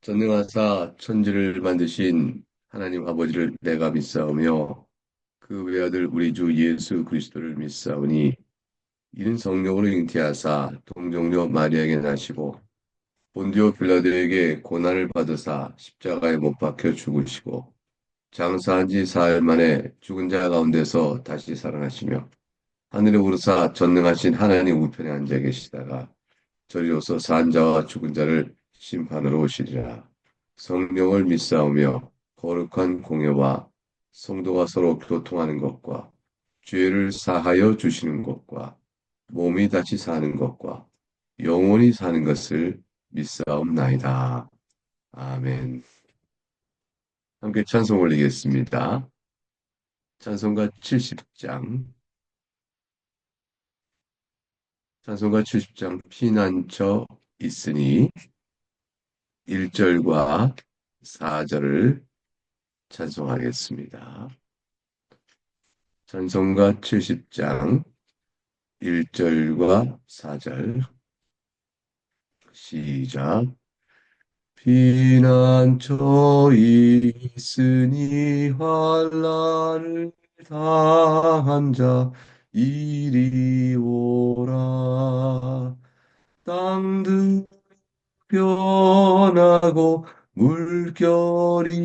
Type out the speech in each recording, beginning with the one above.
전능하사 천지를 만드신 하나님 아버지를 내가 믿사오며 그 외아들 우리 주 예수 그리스도를 믿사오니 이는 성령으로 잉태하사 동정녀 마리아에게 나시고 본디오 빌라도에게 고난을 받으사 십자가에 못 박혀 죽으시고 장사한 지 사흘 만에 죽은 자 가운데서 다시 살아나시며 하늘에 오르사 전능하신 하나님 우편에 앉아 계시다가 저리로서 산 자와 죽은 자를 심판으로 오시리라. 성령을 믿사오며 거룩한 공예와 성도가 서로 교통하는 것과 죄를 사하여 주시는 것과 몸이 다시 사는 것과 영원히 사는 것을 믿사옵나이다. 아멘. 함께 찬송 올리겠습니다. 찬송가 70장, 찬송가 70장 피난처 있으니 1절과 4절을 찬송하겠습니다. 찬송가 70장 1절과 4절 시작. 피난처 있으니 환난을 당한 자 이리 오라. 땅들 변하고 물결이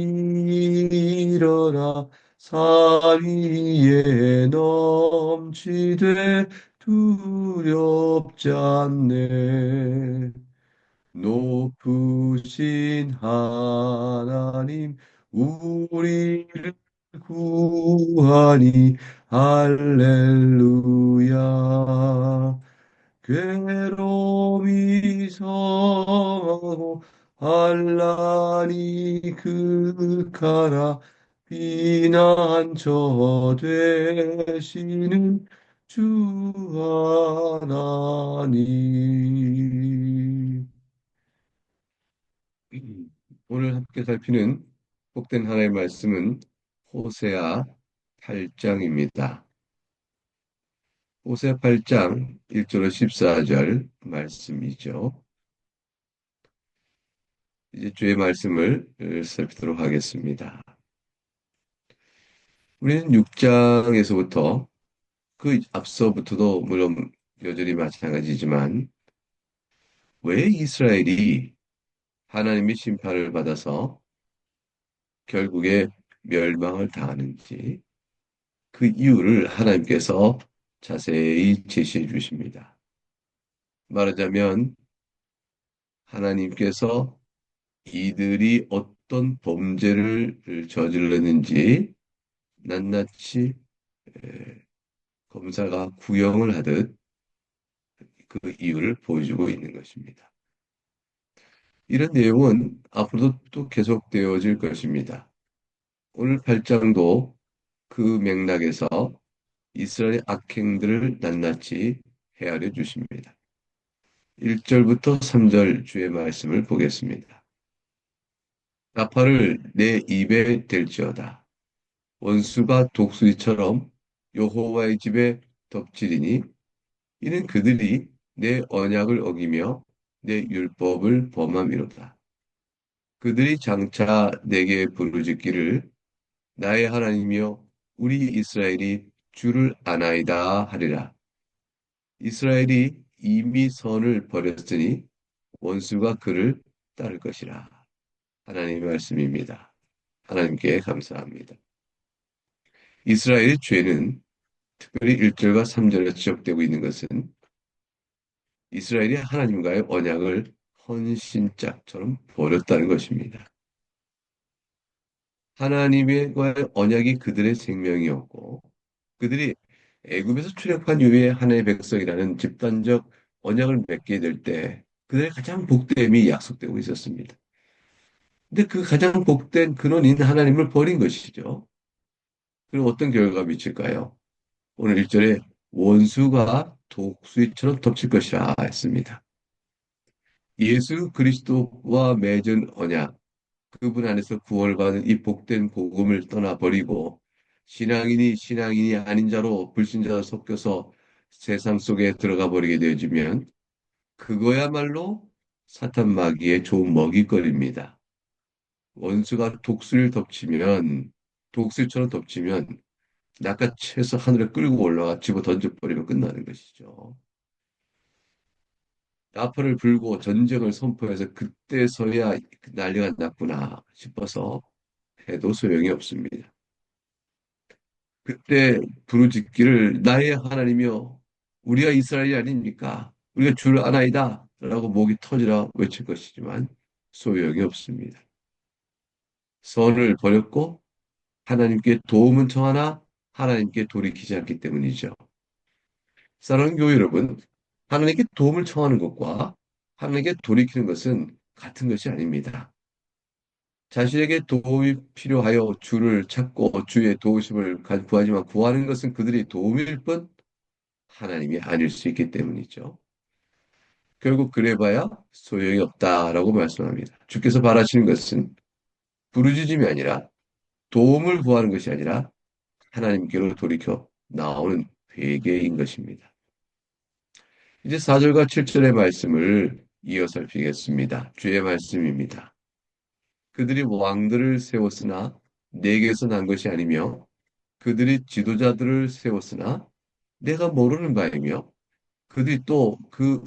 일어나 산 위에 넘치되 두렵지 않네. 높으신 하나님 우리를 구하니 할렐루야. 괴로움이 성하고 환난이 극하라. 피난처 되시는 주 하나님. 오늘 함께 살피는 복된 하나님의 말씀은 호세아 8장입니다. 호세아 8장 1절로 14절 말씀이죠. 이제 주의 말씀을 살피도록 하겠습니다. 우리는 6장에서부터 그 앞서부터도 물론 여전히 마찬가지지만 왜 이스라엘이 하나님의 심판을 받아서 결국에 멸망을 당하는지 그 이유를 하나님께서 자세히 제시해 주십니다. 말하자면 하나님께서 이들이 어떤 범죄를 저질렀는지 낱낱이 검사가 구형을 하듯 그 이유를 보여주고 있는 것입니다. 이런 내용은 앞으로도 또 계속되어질 것입니다. 오늘 8장도 그 맥락에서 이스라엘의 악행들을 낱낱이 헤아려 주십니다. 1절부터 3절 주의 말씀을 보겠습니다. 나팔을 내 입에 댈지어다. 원수가 독수리처럼 여호와의 집에 덮치리니 이는 그들이 내 언약을 어기며 내 율법을 범함이로다. 그들이 장차 내게 부르짖기를 나의 하나님이여 우리 이스라엘이 주를 아나이다 하리라. 이스라엘이 이미 선을 버렸으니 원수가 그를 따를 것이라. 하나님의 말씀입니다. 하나님께 감사합니다. 이스라엘의 죄는 특별히 1절과 3절에 지적되고 있는 것은 이스라엘이 하나님과의 언약을 헌신짝처럼 버렸다는 것입니다. 하나님과의 언약이 그들의 생명이었고 그들이 애굽에서 출애굽한 이후에 하나님의 백성이라는 집단적 언약을 맺게 될 때 그들의 가장 복됨이 약속되고 있었습니다. 근데 그 가장 복된 근원인 하나님을 버린 것이죠. 그리고 어떤 결과가 미칠까요? 오늘 1절에 원수가 독수리처럼 덮칠 것이라 했습니다. 예수 그리스도와 맺은 언약, 그분 안에서 구원을 받은 이 복된 복음을 떠나버리고 신앙인이 아닌 자로 불신자로 섞여서 세상 속에 들어가 버리게 되어지면 그거야말로 사탄 마귀의 좋은 먹잇거리입니다. 원수가 독수리를 덮치면, 독수리처럼 덮치면 낚아채서 하늘에 끌고 올라가 집어 던져버리면 끝나는 것이죠. 나팔을 불고 전쟁을 선포해서 그때서야 난리가 났구나 싶어서 해도 소용이 없습니다. 그때 부르짖기를 나의 하나님이여 우리가 이스라엘이 아닙니까? 우리가 줄 아나이다 라고 목이 터지라 외칠 것이지만 소용이 없습니다. 선을 버렸고 하나님께 도움은 청하나 하나님께 돌이키지 않기 때문이죠. 사랑하는 교회 여러분, 하나님께 도움을 청하는 것과 하나님께 돌이키는 것은 같은 것이 아닙니다. 자신에게 도움이 필요하여 주를 찾고 주의 도우심을 구하지만 구하는 것은 그들이 도움일 뿐 하나님이 아닐 수 있기 때문이죠. 결국 그래봐야 소용이 없다라고 말씀합니다. 주께서 바라시는 것은 부르짖음이 아니라 도움을 구하는 것이 아니라 하나님께로 돌이켜 나오는 회개인 것입니다. 이제 4절과 7절의 말씀을 이어 살피겠습니다. 주의 말씀입니다. 그들이 왕들을 세웠으나 내게서 난 것이 아니며 그들이 지도자들을 세웠으나 내가 모르는 바이며 그들이 또 그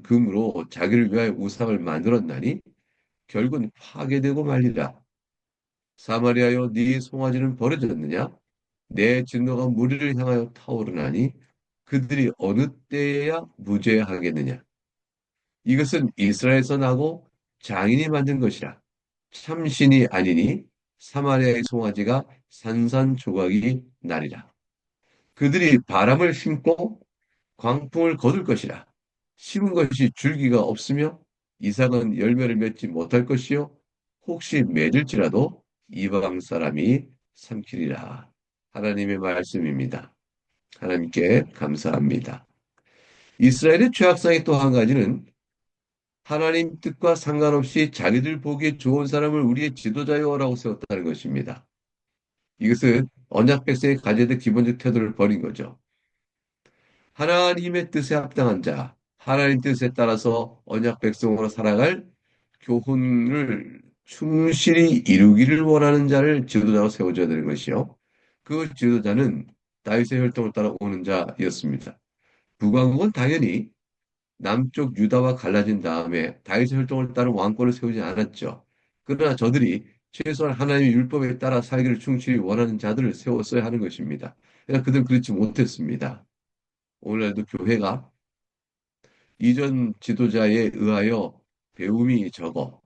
금으로 자기를 위하여 우상을 만들었나니 결국은 파괴되고 말리라. 사마리아여 네 송아지는 버려졌느냐? 내 진노가 무리를 향하여 타오르나니 그들이 어느 때에야 무죄하겠느냐? 이것은 이스라엘에서 나고 장인이 만든 것이라. 참신이 아니니 사마리아의 송아지가 산산조각이 나리라. 그들이 바람을 심고 광풍을 거둘 것이라. 심은 것이 줄기가 없으며 이삭은 열매를 맺지 못할 것이요 혹시 맺을지라도 이방 사람이 삼키리라. 하나님의 말씀입니다. 하나님께 감사합니다. 이스라엘의 죄악상의 또 한 가지는 하나님 뜻과 상관없이 자기들 보기에 좋은 사람을 우리의 지도자요라고 세웠다는 것입니다. 이것은 언약 백성의 가져야 기본적 태도를 버린 거죠. 하나님의 뜻에 합당한 자, 하나님 뜻에 따라서 언약 백성으로 살아갈 교훈을 충실히 이루기를 원하는 자를 지도자로 세워줘야 되는 것이요. 그 지도자는 다윗의 혈통을 따라 오는 자였습니다. 북왕국은 당연히 남쪽 유다와 갈라진 다음에 다윗의 혈통을 따른 왕권을 세우지 않았죠. 그러나 저들이 최소한 하나님의 율법에 따라 살기를 충실히 원하는 자들을 세웠어야 하는 것입니다. 그러나 그들은 그렇지 못했습니다. 오늘날도 교회가 이전 지도자에 의하여 배움이 적어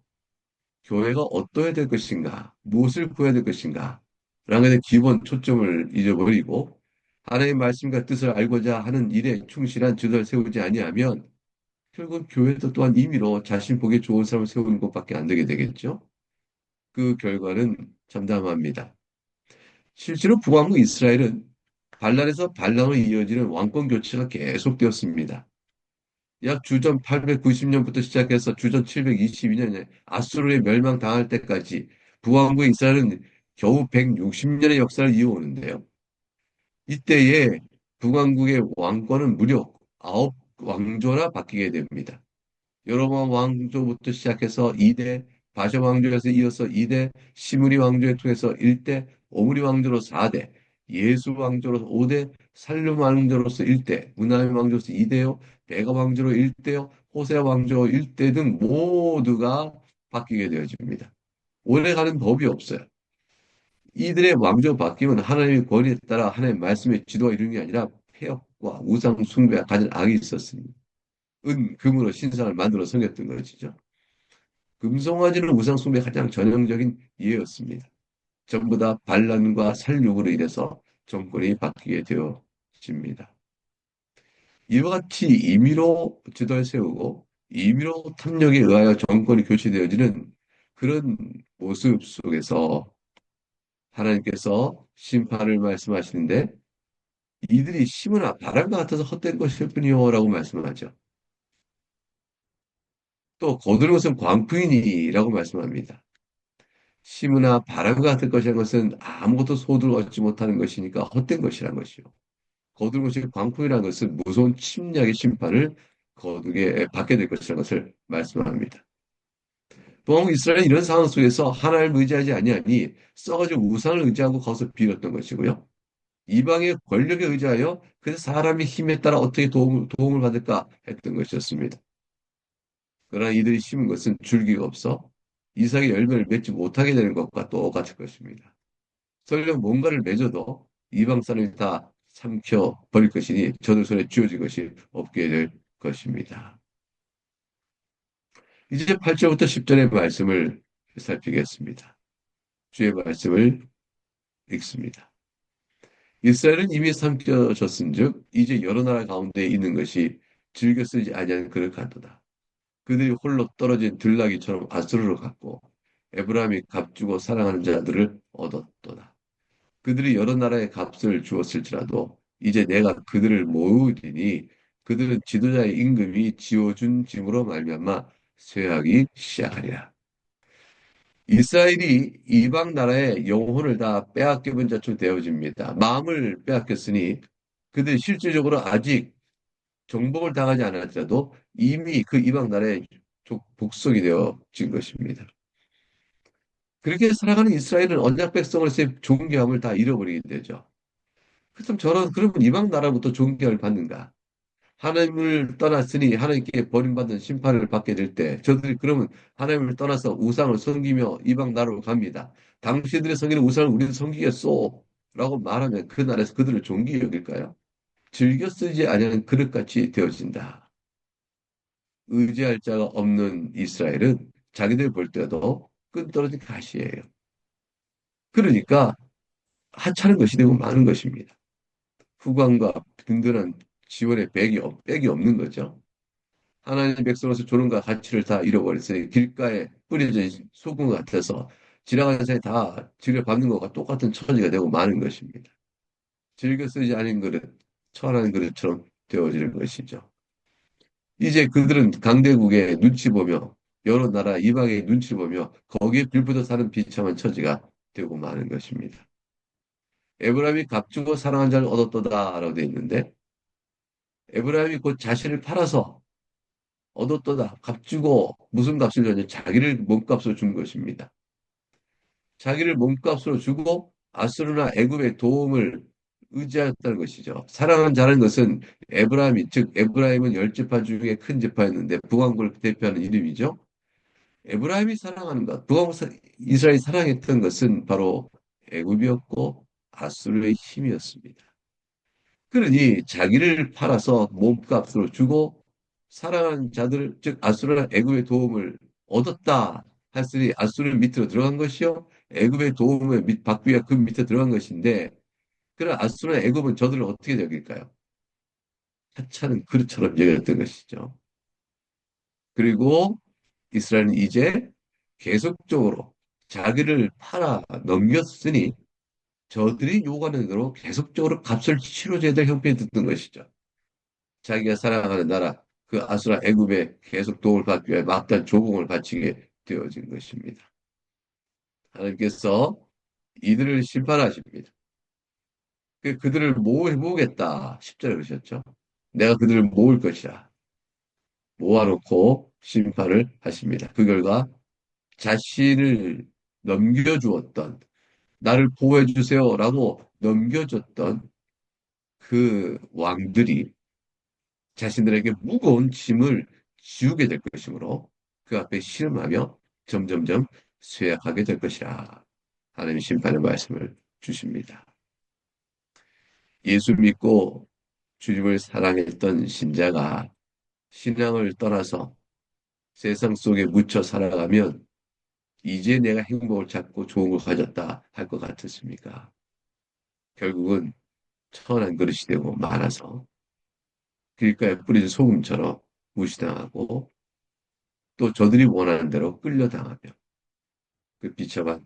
교회가 어떠해야 될 것인가, 무엇을 구해야 될 것인가, 라는 것에 기본 초점을 잊어버리고 하나님의 말씀과 뜻을 알고자 하는 일에 충실한 지도를 세우지 아니하면 결국 교회도 또한 임의로 자신 보기에 좋은 사람을 세우는 것밖에 안 되게 되겠죠. 그 결과는 참담합니다. 실제로 북왕국 이스라엘은 반란에서 반란으로 이어지는 왕권 교체가 계속되었습니다. 약 주전 890년부터 시작해서 주전 722년에 아수르에 멸망당할 때까지 북왕국 이스라엘은 겨우 160년의 역사를 이어오는데요. 이때에 북왕국의 왕권은 무려 9왕조나 바뀌게 됩니다. 여로보암 왕조부터 시작해서 2대, 바샤 왕조에서 이어서 2대, 시므리 왕조에 통해서 1대, 오므리 왕조로 4대, 예수 왕조로 5대, 살룸 왕조로서 1대, 문하임 왕조로서 2대요, 베가 왕조로 1대요, 호세 왕조 1대 등 모두가 바뀌게 되어집니다. 오래가는 법이 없어요. 이들의 왕조가 바뀌면 하나님의 권위에 따라 하나님의 말씀의 지도가 이루는 게 아니라 폐역과 우상 숭배가 가진 악이 있었습니다. 금으로 신상을 만들어 섬겼던 것이죠. 금송아지는 우상 숭배의 가장 전형적인 예였습니다. 전부 다 반란과 살육으로 인해서 정권이 바뀌게 되어집니다. 이와 같이 임의로 지도를 세우고 임의로 탐욕에 의하여 정권이 교체되어지는 그런 모습 속에서 하나님께서 심판을 말씀하시는데 이들이 심으나 바람과 같아서 헛된 것일 뿐이요라고 말씀하죠. 또 거두는 것은 광풍이니라고 말씀합니다. 심으나 바람과 같을 것이라는 것은 아무것도 소득을 얻지 못하는 것이니까 헛된 것이라는 것이요. 거두는 것이 광풍이라는 것은 무서운 침략의 심판을 거두게 받게 될 것이라는 것을 말씀합니다. 보통 이스라엘은 이런 상황 속에서 하나님을 의지하지 아니하니 써가지고 우상을 의지하고 거기서 빌었던 것이고요. 이방의 권력에 의지하여 그 사람의 힘에 따라 어떻게 도움을 받을까 했던 것이었습니다. 그러나 이들이 심은 것은 줄기가 없어 이삭의 열매를 맺지 못하게 되는 것과 똑같을 것입니다. 설령 뭔가를 맺어도 이방 사람이 다 삼켜 버릴 것이니 저들 손에 쥐어진 것이 없게 될 것입니다. 이제 8절부터 10절의 말씀을 살피겠습니다. 주의 말씀을 읽습니다. 이스라엘은 이미 삼켜졌은즉 이제 여러 나라 가운데 있는 것이 즐겨 쓰지 아니하는 그를 간도다. 그들이 홀로 떨어진 들나귀처럼 아수르로 갔고 에브라임이 값주고 사랑하는 자들을 얻었도다. 그들이 여러 나라의 값을 주었을지라도 이제 내가 그들을 모으리니 그들은 지도자의 임금이 지어준 짐으로 말미암아 쇠하기 시작하리라. 이스라엘이 이방 나라의 영혼을 다 빼앗겨본 자처럼 되어집니다. 마음을 빼앗겼으니 그들이 실질적으로 아직 정복을 당하지 않았더라도 이미 그 이방 나라의 복속이 되어진 것입니다. 그렇게 살아가는 이스라엘은 언약 백성으로서의 존귀함을 다 잃어버리게 되죠. 그렇다면 그러면 이방 나라부터 존귀함을 받는가? 하나님을 떠났으니 하나님께 버림받는 심판을 받게 될 때 저들이 그러면 하나님을 떠나서 우상을 섬기며 이방 나라로 갑니다. 당신들의 섬기는 우상을 우리도 섬기겠소 라고 말하면 그 나라에서 그들을 존귀히 여길까요? 즐겨 쓰지 아니하는 그릇같이 되어진다. 의지할 자가 없는 이스라엘은 자기들 볼 때도 끈 떨어진 가시예요. 그러니까 하찮은 것이 되고 많은 것입니다. 후광과 든든한 지원의 백이 없는 거죠. 하나님 백성으로서 존엄과 가치를 다 잃어버렸으니 길가에 뿌려진 소금 같아서 지나가는 사람이 다 지려밟는 것과 똑같은 처지가 되고 마는 것입니다. 즐겨 쓰지 않은 그릇, 천한 그릇처럼 되어지는 것이죠. 이제 그들은 강대국의 눈치 보며 여러 나라 이방의 눈치를 보며 거기에 빌붙어 사는 비참한 처지가 되고 마는 것입니다. 에브라임이 값주고 사랑한 자를 얻었도다라고 되어 있는데 에브라임이 곧 자신을 팔아서 얻었도다. 값주고 무슨 값을 줬냐? 자기를 몸값으로 준 것입니다. 자기를 몸값으로 주고 아수르나 애굽의 도움을 의지하였다는 것이죠. 사랑한 자라는 것은 에브라임이 즉 에브라임은 열 지파 중에 큰 지파였는데 북왕국을 대표하는 이름이죠. 에브라임이 사랑하는 것, 이스라엘이 사랑했던 것은 바로 애굽이었고 아수르의 힘이었습니다. 그러니 자기를 팔아서 몸값으로 주고 사랑하는 자들, 즉 아수르나 애굽의 도움을 얻었다 했으니 아수르 밑으로 들어간 것이요 애굽의 도움을 받기 위해 그 밑에 들어간 것인데 그런 아수르나 애굽은 저들을 어떻게 여길까요? 하찮은 그릇처럼 여겼던 것이죠. 그리고 이스라엘은 이제 계속적으로 자기를 팔아 넘겼으니 저들이 요구하는 대로 계속적으로 값을 치러줘야 될 형편이 됐던 것이죠. 자기가 사랑하는 나라, 그 아수라 애굽에 계속 도움을 받기 위해 막단 조공을 바치게 되어진 것입니다. 하나님께서 이들을 심판하십니다. 그들을 모으겠다. 10절에 그러셨죠. 내가 그들을 모을 것이라. 모아놓고 심판을 하십니다. 그 결과 자신을 넘겨주었던, 나를 보호해 주세요라고 넘겨줬던 그 왕들이 자신들에게 무거운 짐을 지우게 될 것이므로 그 앞에 씨름하며 점점점 쇠약하게 될 것이라. 하나님 심판의 말씀을 주십니다. 예수 믿고 주님을 사랑했던 신자가 신앙을 떠나서 세상 속에 묻혀 살아가면 이제 내가 행복을 찾고 좋은 걸 가졌다 할 것 같았습니까? 결국은 천한 그릇이 되고 말아서 길가에 뿌려진 소금처럼 무시당하고 또 저들이 원하는 대로 끌려당하며 그 비참한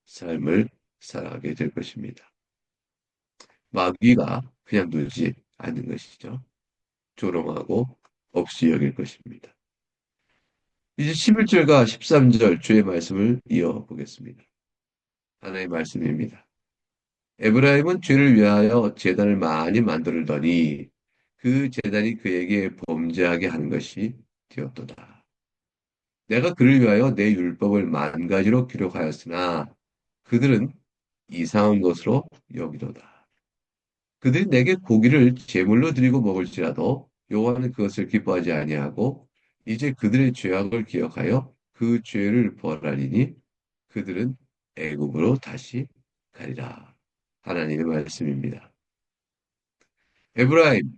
삶을 살아가게 될 것입니다. 마귀가 그냥 두지 않는 것이죠. 조롱하고 없이 여길 것입니다. 이제 11절과 13절 주의 말씀을 이어보겠습니다. 하나의 말씀입니다. 에브라임은 죄를 위하여 제단을 많이 만들더니 그 제단이 그에게 범죄하게 하는 것이 되었도다. 내가 그를 위하여 내 율법을 만 가지로 기록하였으나 그들은 이상한 것으로 여기도다. 그들이 내게 고기를 제물로 드리고 먹을지라도 여호와는 그것을 기뻐하지 아니하고 이제 그들의 죄악을 기억하여 그 죄를 벌하리니 그들은 애굽으로 다시 가리라. 하나님의 말씀입니다. 에브라임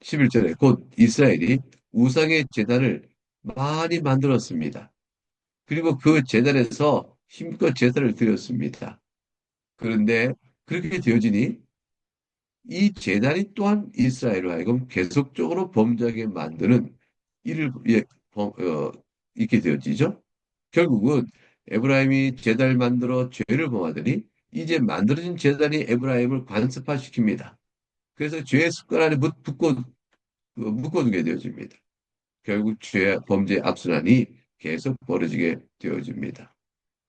11절에 곧 이스라엘이 우상의 제단을 많이 만들었습니다. 그리고 그 제단에서 힘껏 제사를 드렸습니다. 그런데 그렇게 되어지니 이 제단이 또한 이스라엘로 하여금 계속적으로 범죄하게 만드는 일을 있게 되어지죠. 결국은 에브라임이 제단을 만들어 죄를 범하더니 이제 만들어진 제단이 에브라임을 관습화시킵니다. 그래서 죄의 습관 안에 묶어두게 되어집니다. 결국 죄, 범죄의 악순환이 계속 벌어지게 되어집니다.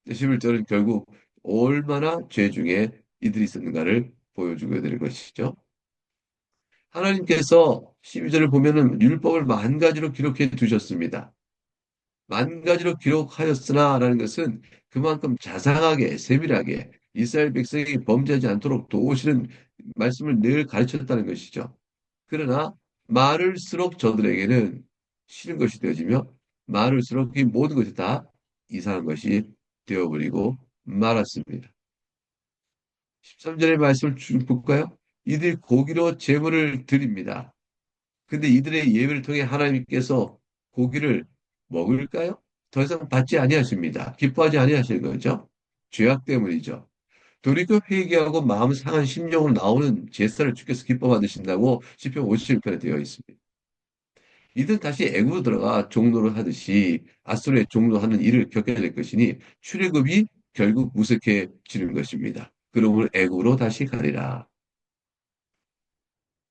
11절은 결국 얼마나 죄 중에 이들이 있었는가를 보여주게 되는 것이죠. 하나님께서 12절을 보면은 율법을 만 가지로 기록해 두셨습니다. 만 가지로 기록하였으나 라는 것은 그만큼 자상하게 세밀하게 이스라엘 백성이 범죄하지 않도록 도우시는 말씀을 늘 가르쳤다는 것이죠. 그러나 말을수록 저들에게는 싫은 것이 되어지며 말을수록 이 모든 것이 다 이상한 것이 되어버리고 말았습니다. 13절의 말씀을 쭉 볼까요? 이들이 고기로 제물을 드립니다. 근데 이들의 예배를 통해 하나님께서 고기를 먹을까요? 더 이상 받지 아니하십니다. 기뻐하지 아니하실 거죠. 죄악 때문이죠. 돌이켜 회개하고 마음 상한 심령으로 나오는 제사를 주께서 기뻐 받으신다고 시편 57편에 되어 있습니다. 이들 다시 애굽으로 들어가 종로를 하듯이 아수르의 종로하는 일을 겪게 될 것이니 출애굽이 결국 무색해지는 것입니다. 그러므로 애굽으로 다시 가리라.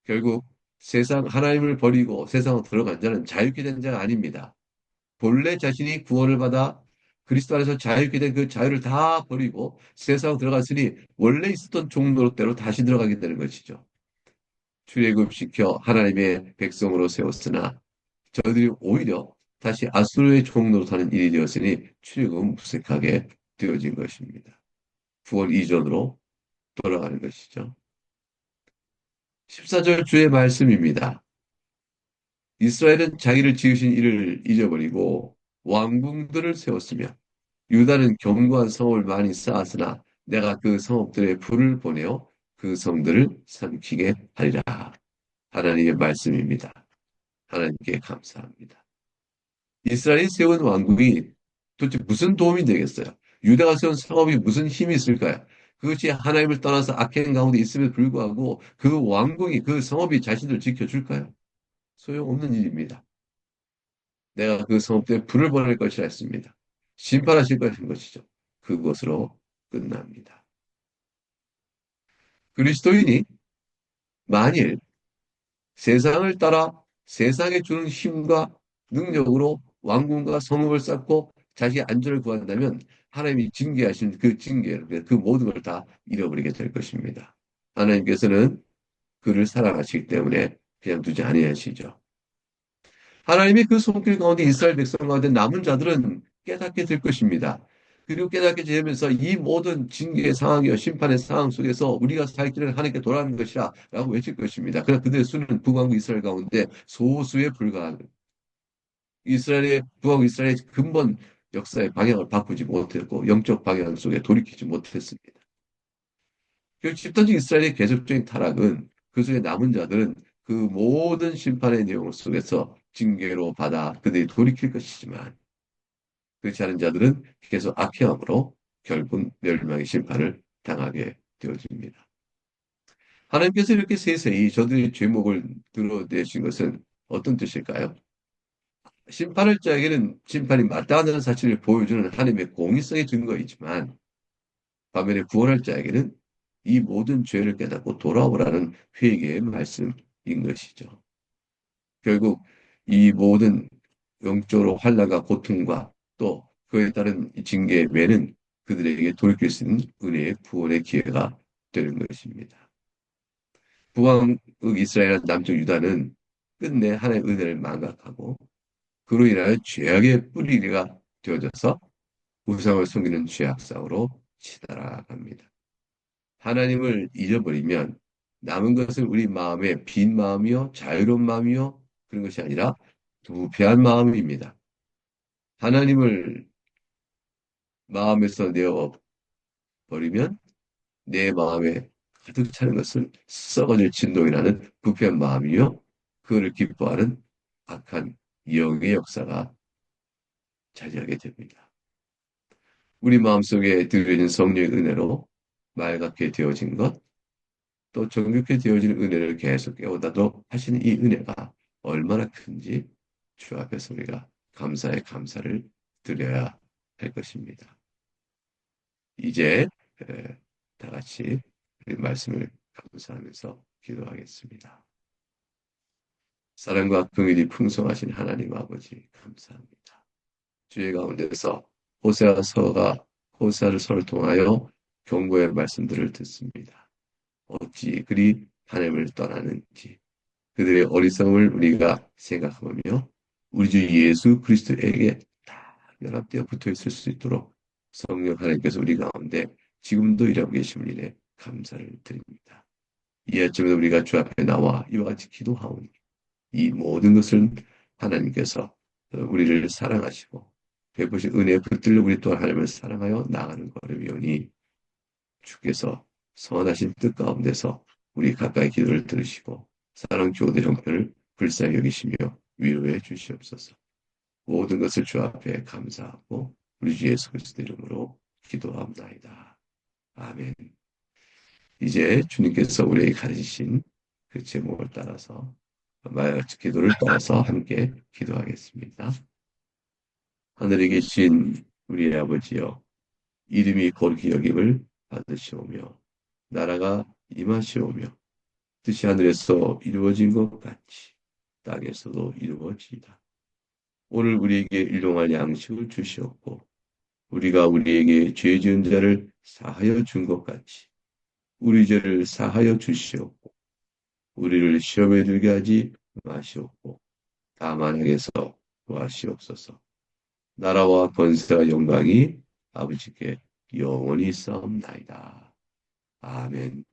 결국 세상 하나님을 버리고 세상으로 들어간 자는 자유케 된 자가 아닙니다. 본래 자신이 구원을 받아 그리스도 안에서 자유케 된 그 자유를 다 버리고 세상으로 들어갔으니 원래 있었던 종로대로 다시 들어가게 되는 것이죠. 출애굽시켜 하나님의 백성으로 세웠으나 저들이 오히려 다시 아수르의 종로로 사는 일이 되었으니 출애굽은 무색하게 되어진 것입니다. 구원 이전으로 돌아가는 것이죠. 14절 주의 말씀입니다. 이스라엘은 자기를 지으신 이를 잊어버리고 왕궁들을 세웠으며 유다는 견고한 성을 많이 쌓았으나 내가 그 성읍들의 불을 보내어 그 성들을 삼키게 하리라. 하나님의 말씀입니다. 하나님께 감사합니다. 이스라엘이 세운 왕국이 도대체 무슨 도움이 되겠어요? 유다가 세운 성읍이 무슨 힘이 있을까요? 그것이 하나님을 떠나서 악행 가운데 있음에도 불구하고 그 왕궁이 그 성읍이 자신들을 지켜줄까요? 소용없는 일입니다. 내가 그 성읍에 불을 보낼 것이라 했습니다. 심판하실 것인 것이죠. 그것으로 끝납니다. 그리스도인이 만일 세상을 따라 세상에 주는 힘과 능력으로 왕궁과 성읍을 쌓고 자기의 안전을 구한다면 하나님이 징계하신 그 징계를, 그 모든 걸 다 잃어버리게 될 것입니다. 하나님께서는 그를 사랑하시기 때문에 그냥 두지 아니하시죠. 하나님의 그 손길 가운데 이스라엘 백성 가운데 남은 자들은 깨닫게 될 것입니다. 그리고 깨닫게 되면서 이 모든 징계의 상황이요 심판의 상황 속에서 우리가 살 길은 하나님께 돌아가는 것이라 라고 외칠 것입니다. 그러나 그들의 수는 북왕국 이스라엘 가운데 소수에 불과한 북왕국 이스라엘의 근본 역사의 방향을 바꾸지 못했고 영적 방향 속에 돌이키지 못했습니다. 그 집단적 이스라엘의 계속적인 타락은 그 속에 남은 자들은 그 모든 심판의 내용 속에서 징계로 받아 그들이 돌이킬 것이지만 그렇지 않은 자들은 계속 악행함으로 결국 멸망의 심판을 당하게 되어집니다. 하나님께서 이렇게 세세히 저들의 죄목을 드러내신 것은 어떤 뜻일까요? 심판할 자에게는 심판이 마땅하다는 사실을 보여주는 하나님의 공의성의 증거이지만 반면에 구원할 자에게는 이 모든 죄를 깨닫고 돌아오라는 회개의 말씀인 것이죠. 결국 이 모든 영적으로 환난과 고통과 또 그에 따른 징계의 매는 그들에게 돌이킬 수 있는 은혜의 구원의 기회가 되는 것입니다. 북왕국 이스라엘과 남쪽 유다는 끝내 하나님의 은혜를 망각하고 그로 인하여 죄악의 뿌리가 되어져서 우상을 섬기는 죄악상으로 치달아갑니다. 하나님을 잊어버리면 남은 것은 우리 마음의 빈 마음이요, 자유로운 마음이요, 그런 것이 아니라 부패한 마음입니다. 하나님을 마음에서 내어 버리면 내 마음에 가득 차는 것은 썩어질 진동이라는 부패한 마음이요, 그거를 기뻐하는 악한 영의 역사가 차지하게 됩니다. 우리 마음속에 들어있는 성령의 은혜로 맑게 되어진 것, 또 정직하게 되어지는 은혜를 계속 깨우다도 하시는 이 은혜가 얼마나 큰지 주 앞에서 우리가 감사의 감사를 드려야 할 것입니다. 이제 다 같이 우리 말씀을 감사하면서 기도하겠습니다. 사랑과 긍휼이 풍성하신 하나님 아버지 감사합니다. 주의 가운데서 호세아를 서를 통하여 경고의 말씀들을 듣습니다. 어찌 그리 하나님을 떠나는지 그들의 어리석음을 우리가 생각하며 우리 주 예수 그리스도에게 다 연합되어 붙어 있을 수 있도록 성령 하나님께서 우리 가운데 지금도 일하고 계심을 인해 감사를 드립니다. 이 아침에 우리가 주 앞에 나와 이와 같이 기도하오니 이 모든 것을 하나님께서 우리를 사랑하시고 베푸신 은혜에 붙들려 우리 또한 하나님을 사랑하여 나가는 걸음이오니 주께서 선하신 뜻 가운데서 우리 가까이 기도를 들으시고 사랑 교우들 형편을 불쌍히 여기시며 위로해 주시옵소서. 모든 것을 주 앞에 감사하고 우리 주 예수 그리스도 이름으로 기도합나이다. 아멘. 이제 주님께서 우리에게 가르치신 그 제목을 따라서 기도를 따라서 함께 기도하겠습니다. 하늘에 계신 우리 아버지여, 이름이 거룩히 여김을 받으시오며 나라가 임하시오며 뜻이 하늘에서 이루어진 것 같이 땅에서도 이루어지이다. 오늘 우리에게 일용할 양식을 주시옵고 우리가 우리에게 죄 지은 자를 사하여 준 것 같이 우리 죄를 사하여 주시옵고 우리를 시험에 들게 하지 마시옵고 다만 악에서 구하시옵소서. 나라와 권세와 영광이 아버지께 영원히 있사옵나이다. 아멘.